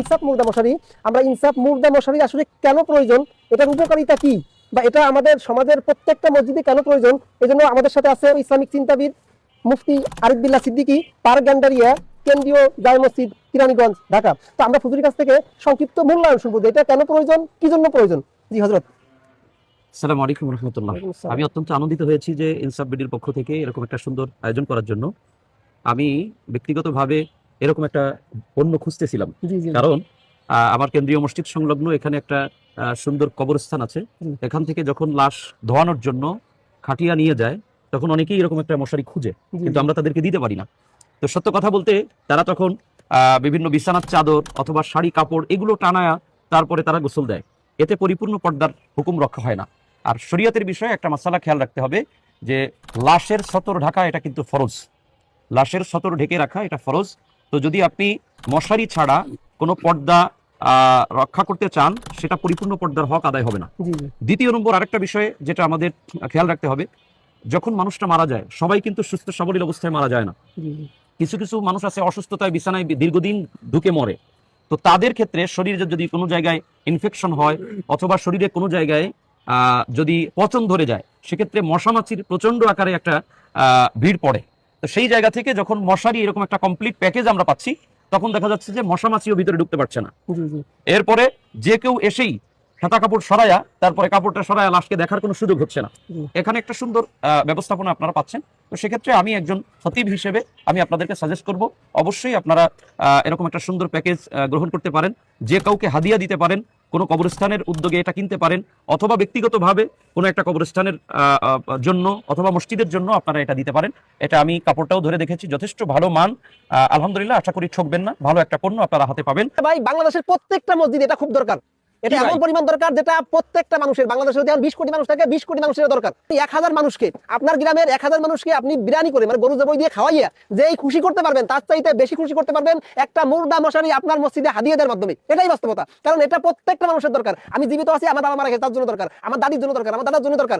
ইনসাফ মুর্দা মশারি, আমরা ইনসাফ মুর্দা মশারি আসলে কেন প্রয়োজন, এটার উপকারিতা কি, বা এটা আমাদের সমাজের প্রত্যেকটা মসজিদে কেন প্রয়োজন, এজন্য আমাদের সাথে আছে ইসলামিক চিন্তাবিদ মুফতি আরিফ বিল্লাহ সিদ্দিকী, পার্ক গান্ডারিয়া, কেন্দ্রীয় জামে মসজিদ, কেরানীগঞ্জ, ঢাকা। তো আমরা হুজুরের কাছ থেকে সংক্ষিপ্ত মূল্যায়ন শুনবো যে এটা কেন প্রয়োজন, কি জন্য প্রয়োজন। জি হযরত। আসসালামু আলাইকুম রাহমাতুল্লাহ। আমি অত্যন্ত আনন্দিত হয়েছি যে ইনসাফ বিডির পক্ষ থেকে এরকম একটা সুন্দর আয়োজন করার জন্য। আমি ব্যক্তিগতভাবে এরকম একটা পণ্য খুঁজতেছিলাম, কারণ আমার কেন্দ্রীয় মসজিদ সংলগ্ন এখানে একটা সুন্দর কবরস্থান আছে। এখান থেকে যখন লাশ ধোয়ানোর জন্য খাটিয়া নিয়ে যায় তখন অনেকেই এরকম একটা মশারি খুঁজে, কিন্তু আমরা তাদেরকে দিতে পারি না। তো সত্য কথা বলতে তারা তখন বিভিন্ন বিছানার চাদর অথবা শাড়ি কাপড় এগুলো টানায়া তারপরে তারা গোসল দেয়, এতে পরিপূর্ণ পর্দার হুকুম রক্ষা হয় না। আর শরীয়তের বিষয়ে একটা মাসালা খেয়াল রাখতে হবে যে লাশের সতর ঢাকা এটা কিন্তু ফরজ, লাশের সতর ঢেকে রাখা এটা ফরজ। তো যদি আপনি মশারি ছাড়া কোনো পর্দা রক্ষা করতে চান সেটা পরিপূর্ণ পর্দার হক আদায় হবে না। দ্বিতীয় নম্বর আরেকটা বিষয় যেটা আমাদের খেয়াল রাখতে হবে, যখন মানুষটা মারা যায় সবাই কিন্তু সুস্থ সাবলীল অবস্থায় মারা যায় না। কিছু কিছু মানুষ আছে অসুস্থতায় বিছানায় দীর্ঘদিন ঢুকে মরে। তো তাদের ক্ষেত্রে শরীরে যদি কোনো জায়গায় ইনফেকশন হয় অথবা শরীরে কোনো জায়গায় যদি পচন ধরে যায়, সেক্ষেত্রে মশামাছির প্রচন্ড আকারে একটা ভিড় পড়ে। তো সেই জায়গা থেকে যখন মশারি এরকম একটা কমপ্লিট প্যাকেজ আমরা পাচ্ছি, তখন দেখা যাচ্ছে যে মশামাছিও ভিতরে ঢুকতে পারছে না। এরপরে যে কেউ এসেই খাতা কাপড় সরায়া তারপরে কাপড়টা সরায়া লাশকে দেখার কোনো সুযোগ হচ্ছে না। এখানে একটা সুন্দর ব্যবস্থাপনা আপনারা পাচ্ছেন। তো সেক্ষেত্রে আমি একজন খতিব হিসেবে আমি আপনাদেরকে সাজেস্ট করব, অবশ্যই আপনারা এরকম একটা সুন্দর প্যাকেজ গ্রহণ করতে পারেন। যে কাউকে হাদিয়া দিতে পারেন, কোনো কবরস্থানের উদ্যোগে এটা কিনতে পারেন, অথবা ব্যক্তিগতভাবে কোনো একটা কবরস্থানের জন্য অথবা মসজিদের জন্য আপনারা এটা দিতে পারেন। এটা আমি কাপড়টাও ধরে দেখেছি, যথেষ্ট ভালো মান। আলহামদুলিল্লাহ, আশা করি ঠকবেন না, ভালো একটা পণ্য আপনারা হাতে পাবেন। ভাই বাংলাদেশের প্রত্যেকটা মসজিদে এটা খুব দরকার, এটা এমন পরিমাণ দরকার যেটা প্রত্যেকটা মানুষের, বাংলাদেশের যেমন 20 কোটি মানুষ থাকে 20 কোটি মানুষের দরকার। 1000 মানুষকে, আপনার গ্রামের 1000 মানুষকে আপনি বিরিয়ানি করে মানে গরু জবাই দিয়ে খাওয়াইয়া যেই খুশি করতে পারবেন তার চাইতে বেশি খুশি করতে পারবেন একটা মুর্দা মশারি আপনার মসজিদে হাদিয়া দেওয়ার মাধ্যমে। এটাই বাস্তবতা, কারণ এটা প্রত্যেকটা মানুষের দরকার। আমি জীবিত আছি, আমার বাবা মারা গেছে তার জন্য দরকার, আমার দাদির জন্য দরকার, আমার দাদার জন্য দরকার,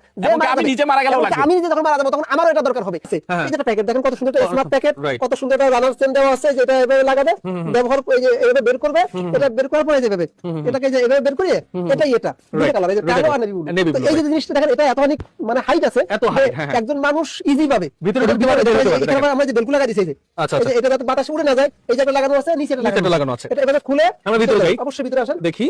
আমি নিজে যখন মারা যাবো তখন আমারও এটা দরকার হবে। এই যে প্যাকেট দেখেন কত সুন্দর, স্মার্ট প্যাকেট, কত সুন্দর একটা রানার চেন দেওয়া আছে, যেটা এভাবে লাগাবে, ব্যবহার এই যে এভাবে বের করবে, এটা বের করার পরে যাবে এটাকে যে এভাবে বের করিয়ে এটাই এটা দুটো কালার, এই যে কালো আর নেভি ব্লু। এই যে জিনিসটা দেখেন এটা এত অনেক মানে হাইট আছে, একজন মানুষ ইজি ভাবে ভিতরে ঢুকতে পারে। এখানে আমরা যে বেলকুলা লাগাইছি, এই যে এটা যাতে বাতাস উড়ে না যায়, এই জায়গাটা লাগানো আছে, নিচে লাগানো আছে। এটা এভাবে খুলে আমরা ভিতরে যাই, অবশ্যই ভিতরে আসেন, দেখি।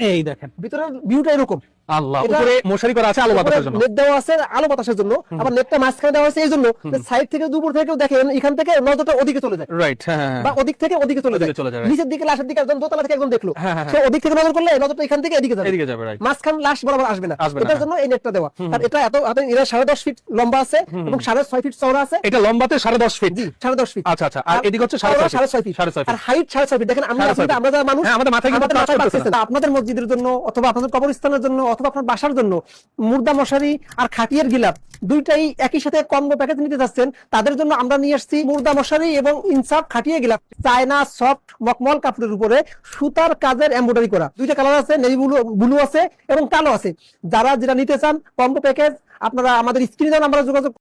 এই দেখেন ভিতরের ভিউটা এরকম। আল্লাহ, উপরে মশারি করা আছে আলো বাতাসের জন্য, নেট দেওয়া আছে আলো বাতাসের জন্য, আবার নেটটা মাঝখানে দেওয়া আছে এই জন্য যে সাইড থেকে দুপুর থেকেও দেখেন এখান থেকে নজরটা ওদিকে চলে যায়, রাইট, বা ওদিক থেকে ওদিকে চলে যায়, নিচের দিকে লাশের দিকে একজন দোতলা থেকে একজন দেখলো, সে ওদিক থেকে নজর করলে নজরটা এখান থেকে এদিকে যাবে, মাঝখান লাশ বরাবর আসবে না। এটার জন্য এই নেটটা দেওয়া। আর এটা এত এরা 10.5 ফিট লম্বা আছে এবং 6.5 ফিট চওড়া আছে। এটা লম্বাতে 10.5 ফিট, জি 10.5 ফিট। আচ্ছা আচ্ছা, আর এদিকে হচ্ছে 6.5 ফিট, আর হাইট 6.5 ফিট। দেখেন আমরা যারা মানুষ আমাদের মাথায় কিন্তু আপনাদের মসজিদের জন্য অথবা আপনাদের কবরস্থানের জন্য অথবা আপনার বাসার জন্য মুর্দা মশারি আর খাটিয়ার গিলাফ দুইটাই একই সাথে কম্বো প্যাকেজ নিতে যাচ্ছেন, তাদের জন্য আমরা নিয়ে আসছি মুর্দা মশারি এবং ইনসাফ খাটিয়া গিলাফ। চায়না সফট মকমল কাপড়ের উপরে সুতার কাজের এমব্রয়ডারি করা। দুইটা কালার আছে, নেভি ব্লু আছে এবং কালো আছে। যারা যেটা নিতে চান কম্বো প্যাকেজ, আপনারা আমাদের স্ক্রিনে নাম্বারে যোগাযোগ